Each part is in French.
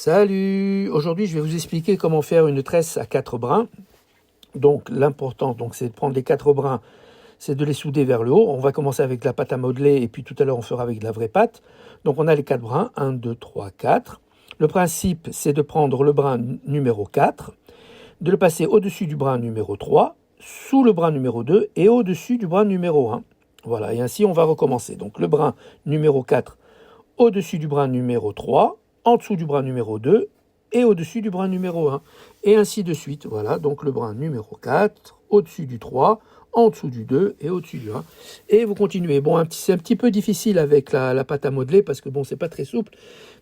Salut! Aujourd'hui, je vais vous expliquer comment faire une tresse à 4 brins. Donc, l'important, c'est de prendre les 4 brins, c'est de les souder vers le haut. On va commencer avec la pâte à modeler et puis tout à l'heure, on fera avec de la vraie pâte. Donc, on a les 4 brins, 1, 2, 3, 4. Le principe, c'est de prendre le brin numéro 4, de le passer au-dessus du brin numéro 3, sous le brin numéro 2 et au-dessus du brin numéro 1. Voilà, et ainsi, on va recommencer. Donc, le brin numéro 4 au-dessus du brin numéro 3, en dessous du brin numéro 2 et au-dessus du brin numéro 1. Et ainsi de suite. Voilà, donc le brin numéro 4, au-dessus du 3, en dessous du 2 et au-dessus du 1. Et vous continuez. Bon, c'est un petit peu difficile avec la pâte à modeler parce que bon, c'est pas très souple.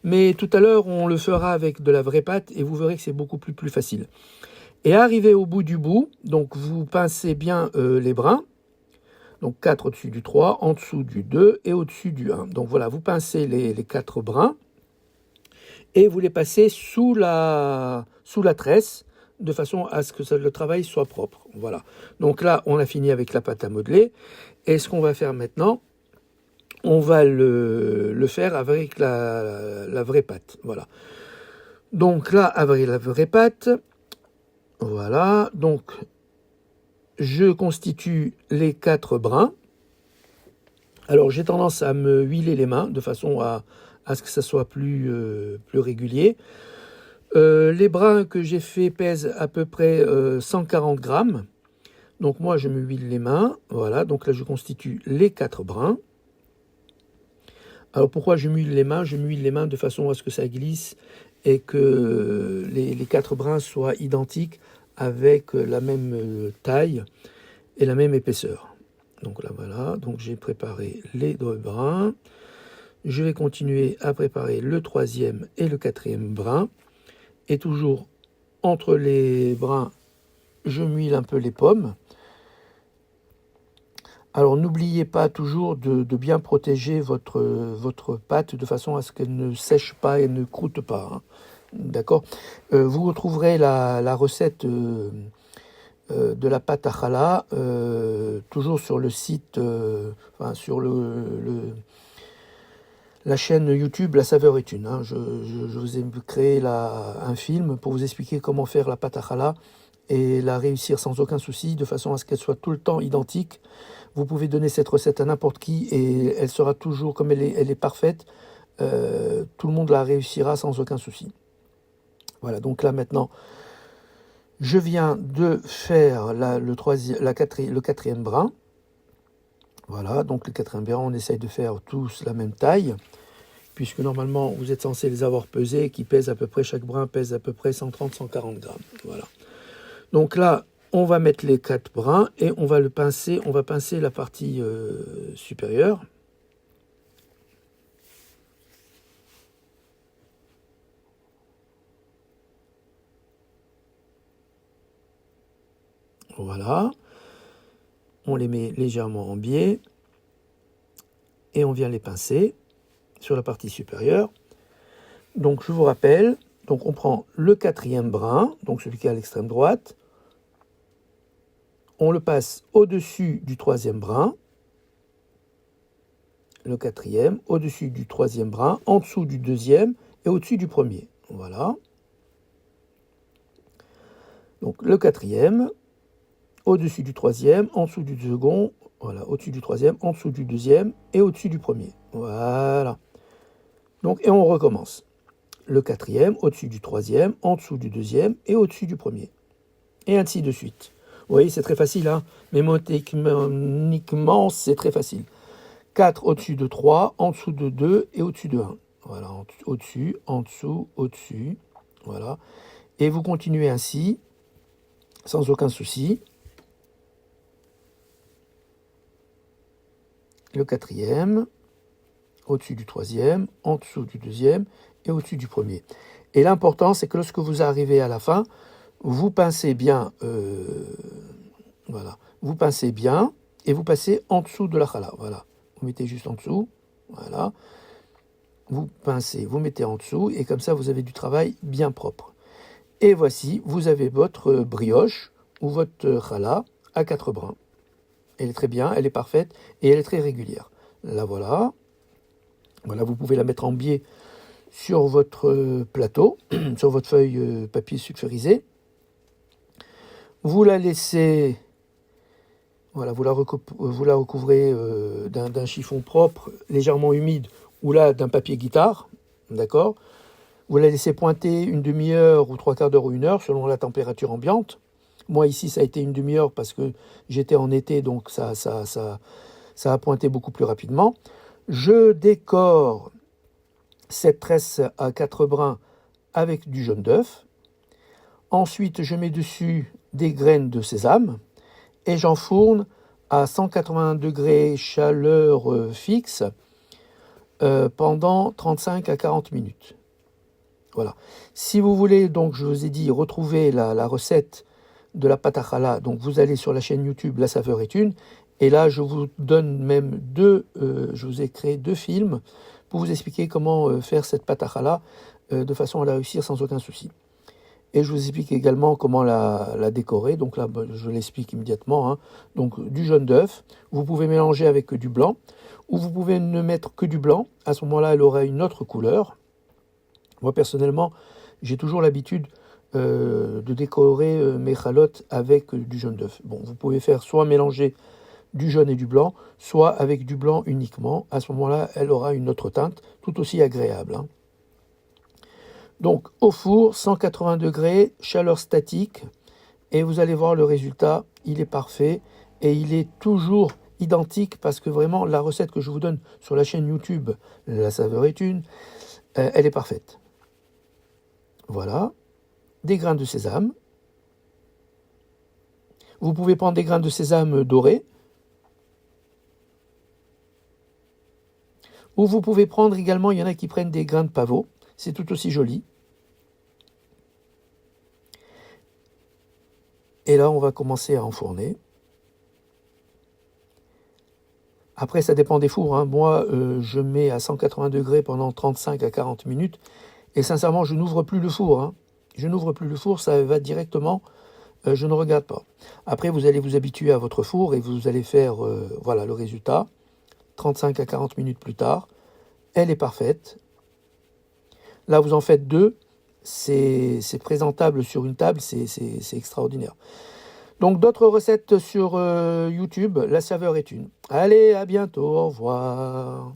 Mais tout à l'heure, on le fera avec de la vraie pâte et vous verrez que c'est beaucoup plus facile. Et arrivé au bout du bout, donc vous pincez bien les brins. Donc 4 au-dessus du 3, en dessous du 2 et au-dessus du 1. Donc voilà, vous pincez les 4 brins et vous les passez sous la tresse de façon à ce que le travail soit propre. Voilà. Donc là, on a fini avec la pâte à modeler. Et ce qu'on va faire maintenant, on va le faire avec la vraie pâte. Voilà. Donc là, avec la vraie pâte, voilà. Donc, je constitue les 4 brins. Alors, j'ai tendance à me huiler les mains de façon à ce que ça soit plus régulier. Les brins que j'ai fait pèsent à peu près 140 grammes. Donc moi, je me huile les mains. Voilà, donc là, je constitue les 4 brins. Alors pourquoi je m'huile les mains? Je m'huile les mains de façon à ce que ça glisse et que les 4 brins soient identiques avec la même taille et la même épaisseur. Donc là, voilà. Donc j'ai préparé les 2 brins. Je vais continuer à préparer le 3e et le 4e brin. Et toujours entre les brins, je m'huile un peu les pommes. Alors n'oubliez pas toujours de bien protéger votre pâte de façon à ce qu'elle ne sèche pas et ne croûte pas. Hein. D'accord. Vous retrouverez la recette de la pâte à challah toujours sur le site, sur la chaîne YouTube La Saveur est une. Hein. Je vous ai créé un film pour vous expliquer comment faire la pâte à challah et la réussir sans aucun souci, de façon à ce qu'elle soit tout le temps identique. Vous pouvez donner cette recette à n'importe qui et elle sera toujours, comme elle est parfaite, tout le monde la réussira sans aucun souci. Voilà, donc là maintenant, je viens de faire le 4e brin. Voilà, donc le 4e brin, on essaye de faire tous la même taille, puisque normalement, vous êtes censé les avoir pesés, chaque brin pèse à peu près 130-140 grammes. Voilà. Donc là, on va mettre les 4 brins et on va pincer la partie supérieure. Voilà. On les met légèrement en biais et on vient les pincer sur la partie supérieure. Donc je vous rappelle, donc on prend le 4e brin, donc celui qui est à l'extrême droite, on le passe au-dessus du 3e brin, le 4e, au-dessus du 3e brin, en dessous du 2e et au-dessus du 1er. Voilà. Donc le 4e, au-dessus du 3e, en dessous du 2e, voilà, au-dessus du 3e, en dessous du 2e et au-dessus du 1er. Voilà. Donc, et on recommence. Le 4e, au-dessus du 3e, en dessous du 2e et au-dessus du 1er. Et ainsi de suite. Vous voyez, c'est très facile, hein. Mémoniquement, c'est très facile. 4 au-dessus de 3, en dessous de 2 et au-dessus de 1. Voilà, au-dessus, en dessous, au-dessus. Voilà. Et vous continuez ainsi, sans aucun souci. Le 4e, au-dessus du 3e, en dessous du 2e et au-dessus du 1er. Et l'important, c'est que lorsque vous arrivez à la fin, vous pincez bien, voilà, vous pincez bien et vous passez en dessous de la challah. Voilà, vous mettez juste en dessous, voilà, vous pincez, vous mettez en dessous et comme ça, vous avez du travail bien propre. Et voici, vous avez votre brioche ou votre challah à 4 brins. Elle est très bien, elle est parfaite et elle est très régulière. Là, voilà. Voilà, vous pouvez la mettre en biais sur votre plateau, sur votre feuille papier sulfurisé. Vous la laissez, voilà, vous la recouvrez d'un chiffon propre, légèrement humide, ou là d'un papier guitare, d'accord. Vous la laissez pointer une demi-heure ou 3/4 d'heure ou 1 heure, selon la température ambiante. Moi, ici, ça a été une demi-heure parce que j'étais en été, donc ça a pointé beaucoup plus rapidement. Je décore cette tresse à 4 brins avec du jaune d'œuf. Ensuite, je mets dessus des graines de sésame et j'enfourne à 180 degrés chaleur fixe pendant 35 à 40 minutes. Voilà. Si vous voulez, donc, je vous ai dit, retrouver la recette de la pâte à challah, donc vous allez sur la chaîne YouTube La Saveur est une, et là, je vous donne même je vous ai créé 2 films pour vous expliquer comment faire cette pâte à challah de façon à la réussir sans aucun souci. Et je vous explique également comment la décorer. Donc là, je l'explique immédiatement. Hein. Donc du jaune d'œuf, vous pouvez mélanger avec du blanc, ou vous pouvez ne mettre que du blanc. À ce moment-là, elle aura une autre couleur. Moi, personnellement, j'ai toujours l'habitude de décorer mes chalotes avec du jaune d'œuf. Bon, vous pouvez faire soit mélanger du jaune et du blanc, soit avec du blanc uniquement. À ce moment-là, elle aura une autre teinte, tout aussi agréable. Hein. Donc, au four, 180 degrés, chaleur statique, et vous allez voir le résultat, il est parfait, et il est toujours identique, parce que vraiment, la recette que je vous donne sur la chaîne YouTube, La Saveur est une, elle est parfaite. Voilà, des grains de sésame. Vous pouvez prendre des grains de sésame dorés, ou vous pouvez prendre également, il y en a qui prennent des grains de pavot, c'est tout aussi joli. Et là, on va commencer à enfourner. Après, ça dépend des fours. Hein. Moi, je mets à 180 degrés pendant 35 à 40 minutes. Et sincèrement, je n'ouvre plus le four. Hein. Je n'ouvre plus le four, ça va directement. Je ne regarde pas. Après, vous allez vous habituer à votre four et vous allez faire, voilà, le résultat. 35 à 40 minutes plus tard, elle est parfaite. Là, vous en faites 2. C'est présentable sur une table, c'est extraordinaire. Donc d'autres recettes sur YouTube, La Saveur est une. Allez, à bientôt, au revoir.